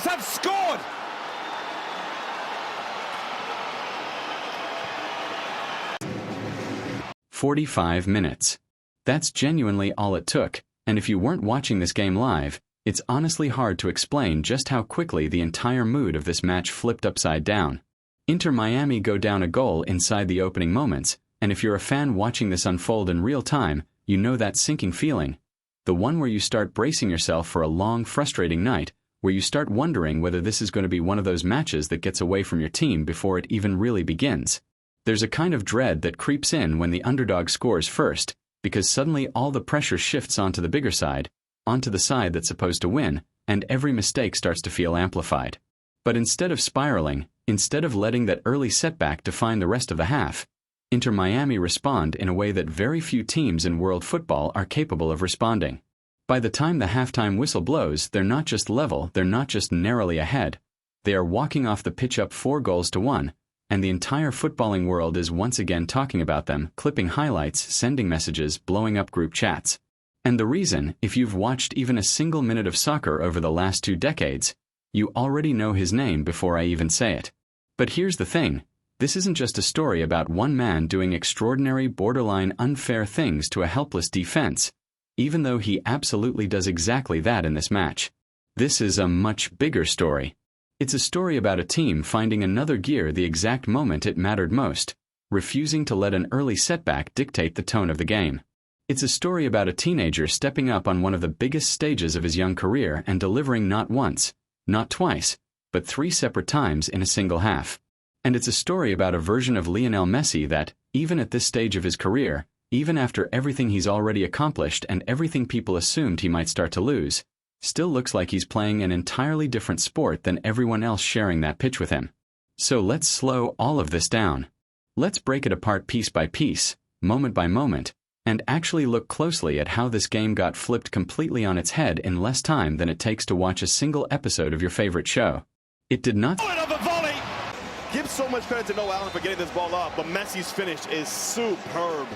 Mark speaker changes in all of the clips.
Speaker 1: Miamis have scored!
Speaker 2: "45 minutes. That's genuinely all it took, and if you weren't watching this game live, it's honestly hard to explain just how quickly the entire mood of this match flipped upside down. Inter Miami go down a goal inside the opening moments, and if you're a fan watching this unfold in real time, you know that sinking feeling. The one where you start bracing yourself for a long, frustrating night, where you start wondering whether this is going to be one of those matches that gets away from your team before it even really begins. There's a kind of dread that creeps in when the underdog scores first, because suddenly all the pressure shifts onto the bigger side, onto the side that's supposed to win, and every mistake starts to feel amplified. But instead of spiraling, instead of letting that early setback define the rest of the half, Inter Miami respond in a way that very few teams in world football are capable of responding. By the time the halftime whistle blows, they're not just level, they're not just narrowly ahead. They are walking off the pitch up 4-1, and the entire footballing world is once again talking about them, clipping highlights, sending messages, blowing up group chats. And the reason, if you've watched even a single minute of soccer over the last 2 decades, you already know his name before I even say it. But here's the thing. This isn't just a story about one man doing extraordinary, borderline unfair things to a helpless defense, even though he absolutely does exactly that in this match. This is a much bigger story. It's a story about a team finding another gear the exact moment it mattered most, refusing to let an early setback dictate the tone of the game. It's a story about a teenager stepping up on one of the biggest stages of his young career and delivering not once, not twice, but 3 separate times in a single half. And it's a story about a version of Lionel Messi that, even at this stage of his career, even after everything he's already accomplished and everything people assumed he might start to lose, still looks like he's playing an entirely different sport than everyone else sharing that pitch with him. So let's slow all of this down. Let's break it apart piece by piece, moment by moment, and actually look closely at how this game got flipped completely on its head in less time than it takes to watch a single episode of your favorite show. It did not...
Speaker 3: Give so much credit to Noah Allen for getting this ball off, but Messi's finish is superb.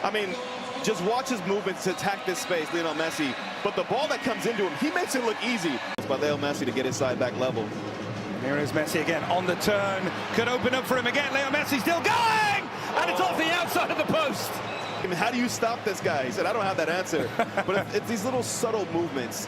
Speaker 3: I mean, just watch his movements to attack this space, Lionel Messi. But the ball that comes into him, he makes it look easy. It's by Leo Messi to get his side back level.
Speaker 1: Here is Messi again on the turn. Could open up for him again. Leo Messi still going! And it's off the outside of the post.
Speaker 3: I mean, how do you stop this guy? He said, I don't have that answer. But it's these little subtle movements.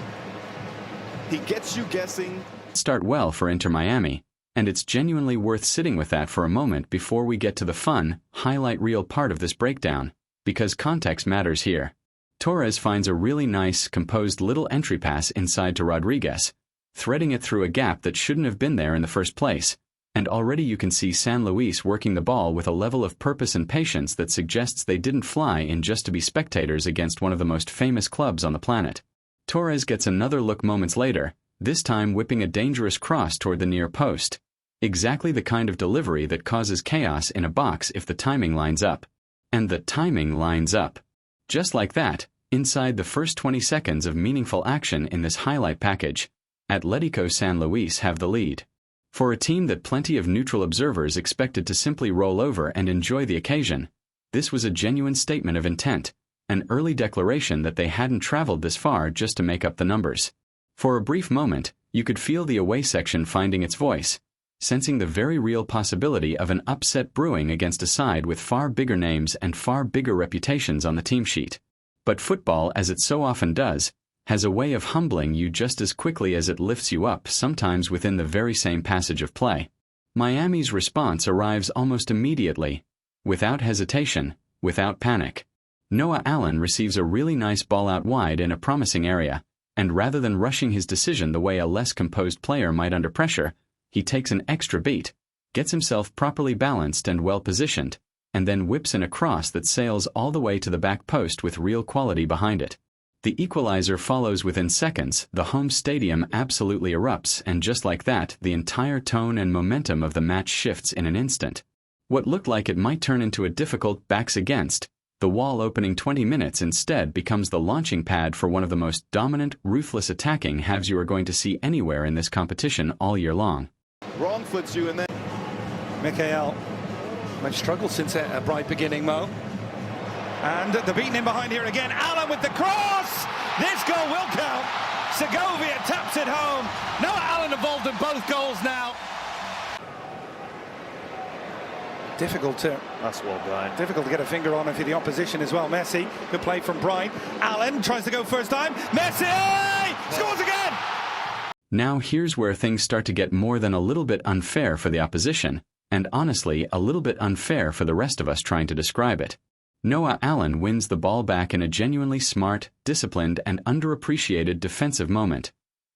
Speaker 3: He gets you guessing.
Speaker 2: Start well for Inter Miami. And it's genuinely worth sitting with that for a moment before we get to the fun, highlight reel part of this breakdown, because context matters here. Torres finds a really nice, composed little entry pass inside to Rodriguez, threading it through a gap that shouldn't have been there in the first place, and already you can see San Luis working the ball with a level of purpose and patience that suggests they didn't fly in just to be spectators against one of the most famous clubs on the planet. Torres gets another look moments later, this time whipping a dangerous cross toward the near post. Exactly the kind of delivery that causes chaos in a box if the timing lines up. And the timing lines up. Just like that, inside the first 20 seconds of meaningful action in this highlight package, Atlético San Luis have the lead. For a team that plenty of neutral observers expected to simply roll over and enjoy the occasion, this was a genuine statement of intent, an early declaration that they hadn't traveled this far just to make up the numbers. For a brief moment, you could feel the away section finding its voice, sensing the very real possibility of an upset brewing against a side with far bigger names and far bigger reputations on the team sheet. But football, as it so often does, has a way of humbling you just as quickly as it lifts you up, sometimes within the very same passage of play. Miami's response arrives almost immediately, without hesitation, without panic. Noah Allen receives a really nice ball out wide in a promising area, and rather than rushing his decision the way a less composed player might under pressure, he takes an extra beat, gets himself properly balanced and well-positioned, and then whips in a cross that sails all the way to the back post with real quality behind it. The equalizer follows within seconds, the home stadium absolutely erupts, and just like that, the entire tone and momentum of the match shifts in an instant. What looked like it might turn into a difficult backs against, the wall opening 20 minutes instead becomes the launching pad for one of the most dominant, ruthless attacking halves you are going to see anywhere in this competition all year long.
Speaker 3: Wrong foots you, and then
Speaker 1: Mikael might struggle since a bright beginning, Mo. And the beating in behind here again. Allen with the cross. This goal will count. Segovia taps it home. Noah Allen involved in both goals now. Difficult to get a finger on it for the opposition as well. Messi, good play from Bright. Allen tries to go first time. Messi scores again.
Speaker 2: Now here's where things start to get more than a little bit unfair for the opposition, and honestly a little bit unfair for the rest of us trying to describe it. Noah Allen wins the ball back in a genuinely smart, disciplined, and underappreciated defensive moment.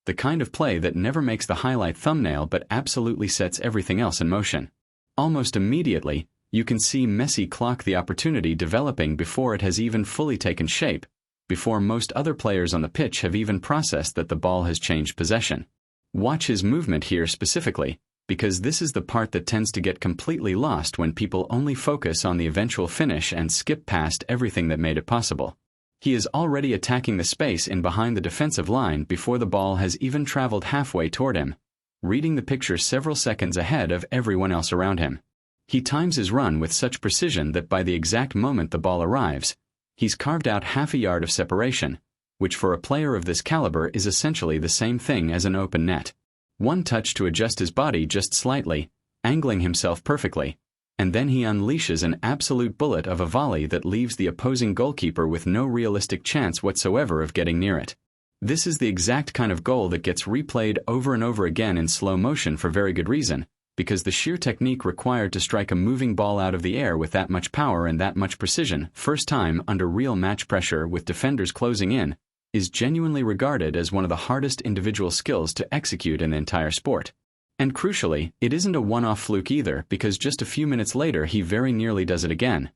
Speaker 2: The kind of play that never makes the highlight thumbnail but absolutely sets everything else in motion. Almost immediately, you can see Messi clock the opportunity developing before it has even fully taken shape, before most other players on the pitch have even processed that the ball has changed possession. Watch his movement here specifically, because this is the part that tends to get completely lost when people only focus on the eventual finish and skip past everything that made it possible. He is already attacking the space in behind the defensive line before the ball has even traveled halfway toward him, reading the picture several seconds ahead of everyone else around him. He times his run with such precision that by the exact moment the ball arrives, he's carved out half a yard of separation, which for a player of this caliber is essentially the same thing as an open net. One touch to adjust his body just slightly, angling himself perfectly, and then he unleashes an absolute bullet of a volley that leaves the opposing goalkeeper with no realistic chance whatsoever of getting near it. This is the exact kind of goal that gets replayed over and over again in slow motion for very good reason, because the sheer technique required to strike a moving ball out of the air with that much power and that much precision, first time under real match pressure with defenders closing in, is genuinely regarded as one of the hardest individual skills to execute in the entire sport. And crucially, it isn't a one-off fluke either, because just a few minutes later he very nearly does it again.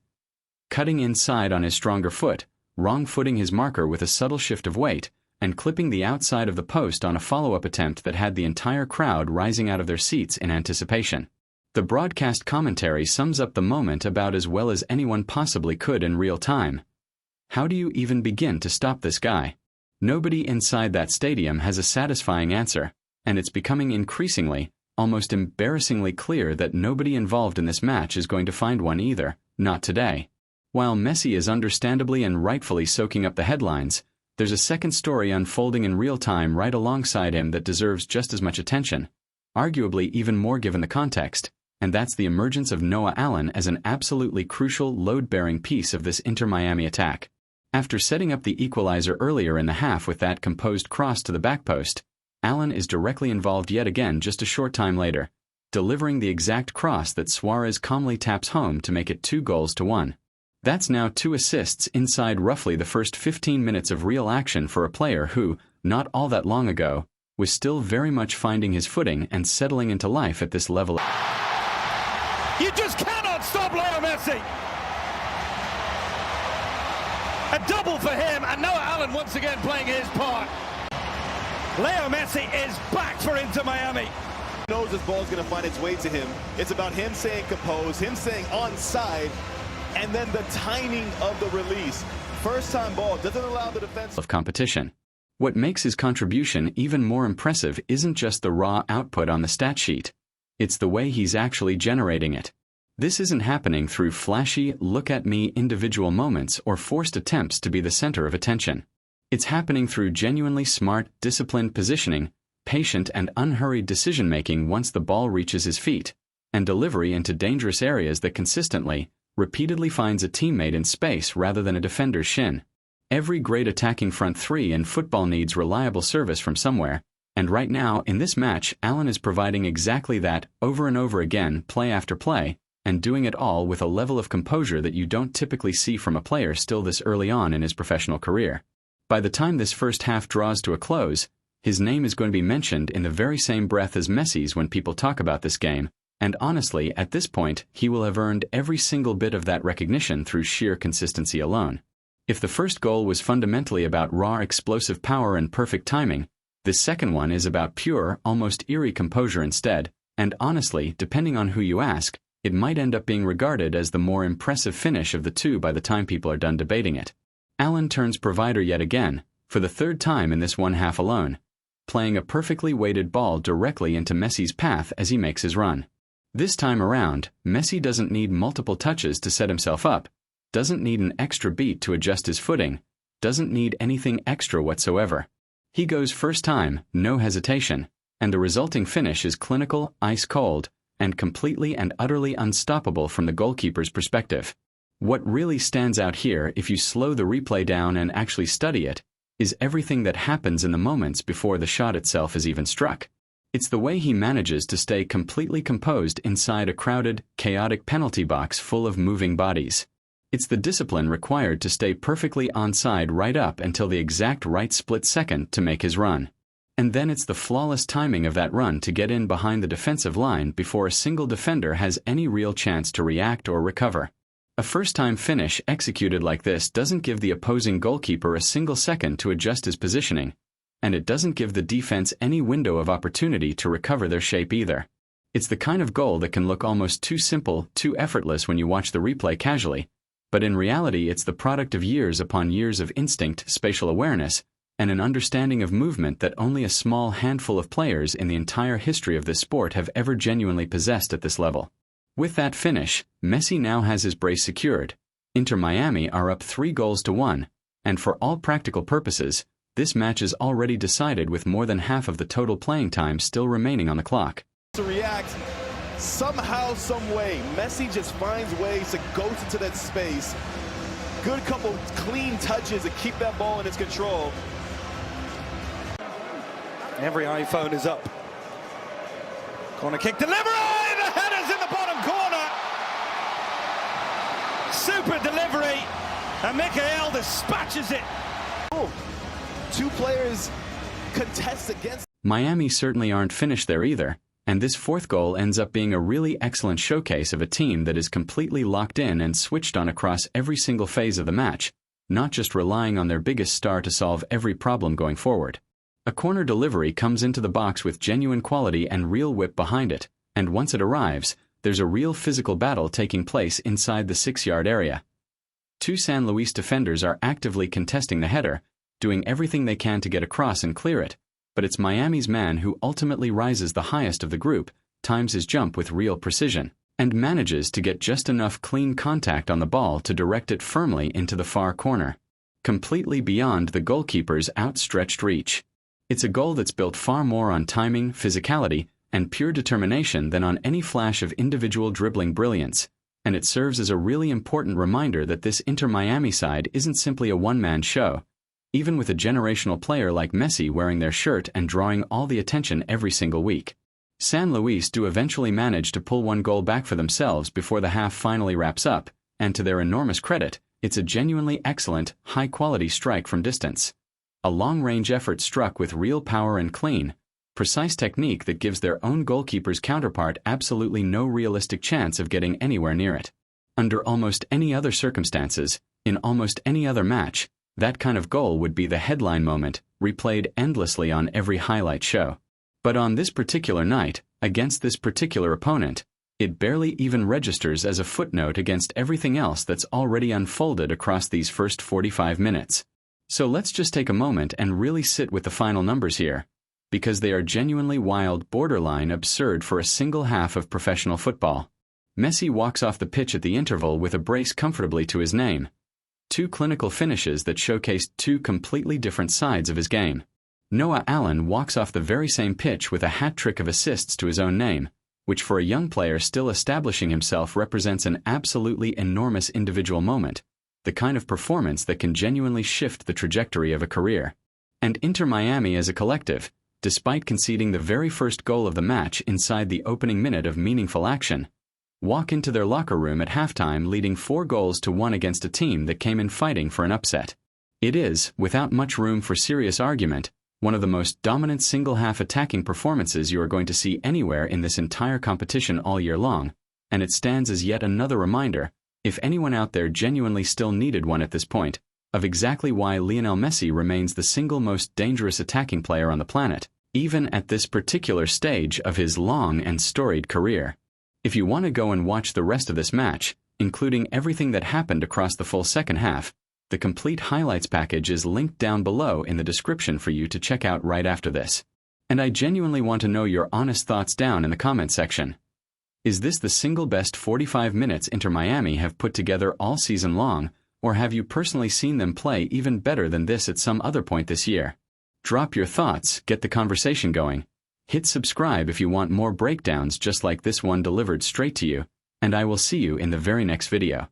Speaker 2: Cutting inside on his stronger foot, wrong-footing his marker with a subtle shift of weight, and clipping the outside of the post on a follow-up attempt that had the entire crowd rising out of their seats in anticipation. The broadcast commentary sums up the moment about as well as anyone possibly could in real time. How do you even begin to stop this guy? Nobody inside that stadium has a satisfying answer, and it's becoming increasingly, almost embarrassingly clear that nobody involved in this match is going to find one either, not today. While Messi is understandably and rightfully soaking up the headlines, there's a second story unfolding in real time right alongside him that deserves just as much attention, arguably even more given the context, and that's the emergence of Noah Allen as an absolutely crucial load-bearing piece of this Inter-Miami attack. After setting up the equalizer earlier in the half with that composed cross to the back post, Allen is directly involved yet again just a short time later, delivering the exact cross that Suarez calmly taps home to make it 2-1. That's now 2 assists inside roughly the first 15 minutes of real action for a player who, not all that long ago, was still very much finding his footing and settling into life at this level.
Speaker 1: You just cannot stop Leo Messi! A double for him, and Noah Allen once again playing his part. Leo Messi is back for Inter Miami.
Speaker 3: He knows this ball is going to find its way to him. It's about him saying compose, him saying onside, and then the timing of the release. First-time ball doesn't allow the defense
Speaker 2: of competition. What makes his contribution even more impressive isn't just the raw output on the stat sheet. It's the way he's actually generating it. This isn't happening through flashy, look-at-me individual moments or forced attempts to be the center of attention. It's happening through genuinely smart, disciplined positioning, patient and unhurried decision-making once the ball reaches his feet, and delivery into dangerous areas that consistently, repeatedly finds a teammate in space rather than a defender's shin. Every great attacking front three in football needs reliable service from somewhere, and right now, in this match, Allen is providing exactly that over and over again, play after play, and doing it all with a level of composure that you don't typically see from a player still this early on in his professional career. By the time this first half draws to a close, his name is going to be mentioned in the very same breath as Messi's when people talk about this game, and honestly, at this point, he will have earned every single bit of that recognition through sheer consistency alone. If the first goal was fundamentally about raw explosive power and perfect timing, this second one is about pure, almost eerie composure instead, and honestly, depending on who you ask, it might end up being regarded as the more impressive finish of the two by the time people are done debating it. Allen turns provider yet again, for the third time in this one half alone, playing a perfectly weighted ball directly into Messi's path as he makes his run. This time around, Messi doesn't need multiple touches to set himself up, doesn't need an extra beat to adjust his footing, doesn't need anything extra whatsoever. He goes first time, no hesitation, and the resulting finish is clinical, ice-cold, and completely and utterly unstoppable from the goalkeeper's perspective. What really stands out here, if you slow the replay down and actually study it, is everything that happens in the moments before the shot itself is even struck. It's the way he manages to stay completely composed inside a crowded, chaotic penalty box full of moving bodies. It's the discipline required to stay perfectly onside right up until the exact right split second to make his run. And then it's the flawless timing of that run to get in behind the defensive line before a single defender has any real chance to react or recover. A first-time finish executed like this doesn't give the opposing goalkeeper a single second to adjust his positioning, and it doesn't give the defense any window of opportunity to recover their shape either. It's the kind of goal that can look almost too simple, too effortless when you watch the replay casually, but in reality it's the product of years upon years of instinct, spatial awareness, and an understanding of movement that only a small handful of players in the entire history of this sport have ever genuinely possessed at this level. With that finish, Messi now has his brace secured. Inter Miami are up 3-1, and for all practical purposes, this match is already decided with more than half of the total playing time still remaining on the clock.
Speaker 3: To react, somehow, some way, Messi just finds ways to go into that space. Good couple clean touches to keep that ball in his control.
Speaker 1: Every iPhone is up. Corner kick delivery! The header's in the bottom corner. Super delivery. And Mikael dispatches it.
Speaker 3: Two players contest against.
Speaker 2: Miami certainly aren't finished there either, and this fourth goal ends up being a really excellent showcase of a team that is completely locked in and switched on across every single phase of the match, not just relying on their biggest star to solve every problem going forward. A corner delivery comes into the box with genuine quality and real whip behind it, and once it arrives, there's a real physical battle taking place inside the 6-yard area. Two San Luis defenders are actively contesting the header, doing everything they can to get across and clear it, but it's Miami's man who ultimately rises the highest of the group, times his jump with real precision, and manages to get just enough clean contact on the ball to direct it firmly into the far corner, completely beyond the goalkeeper's outstretched reach. It's a goal that's built far more on timing, physicality, and pure determination than on any flash of individual dribbling brilliance, and it serves as a really important reminder that this Inter Miami side isn't simply a one-man show, even with a generational player like Messi wearing their shirt and drawing all the attention every single week. San Luis do eventually manage to pull one goal back for themselves before the half finally wraps up, and to their enormous credit, it's a genuinely excellent, high-quality strike from distance. A long-range effort struck with real power and clean, precise technique that gives their own goalkeeper's counterpart absolutely no realistic chance of getting anywhere near it. Under almost any other circumstances, in almost any other match, that kind of goal would be the headline moment, replayed endlessly on every highlight show. But on this particular night, against this particular opponent, it barely even registers as a footnote against everything else that's already unfolded across these first 45 minutes. So let's just take a moment and really sit with the final numbers here, because they are genuinely wild, borderline absurd for a single half of professional football. Messi walks off the pitch at the interval with a brace comfortably to his name. Two clinical finishes that showcased two completely different sides of his game. Noah Allen walks off the very same pitch with a hat-trick of assists to his own name, which for a young player still establishing himself represents an absolutely enormous individual moment, the kind of performance that can genuinely shift the trajectory of a career. And Inter Miami as a collective, despite conceding the very first goal of the match inside the opening minute of meaningful action, walk into their locker room at halftime leading 4-1 against a team that came in fighting for an upset. It is, without much room for serious argument, one of the most dominant single-half attacking performances you are going to see anywhere in this entire competition all year long, and it stands as yet another reminder, if anyone out there genuinely still needed one at this point, of exactly why Lionel Messi remains the single most dangerous attacking player on the planet, even at this particular stage of his long and storied career. If you want to go and watch the rest of this match, including everything that happened across the full second half, the complete highlights package is linked down below in the description for you to check out right after this. And I genuinely want to know your honest thoughts down in the comment section. Is this the single best 45 minutes Inter Miami have put together all season long, or have you personally seen them play even better than this at some other point this year? Drop your thoughts, get the conversation going. Hit subscribe if you want more breakdowns just like this one delivered straight to you, and I will see you in the very next video.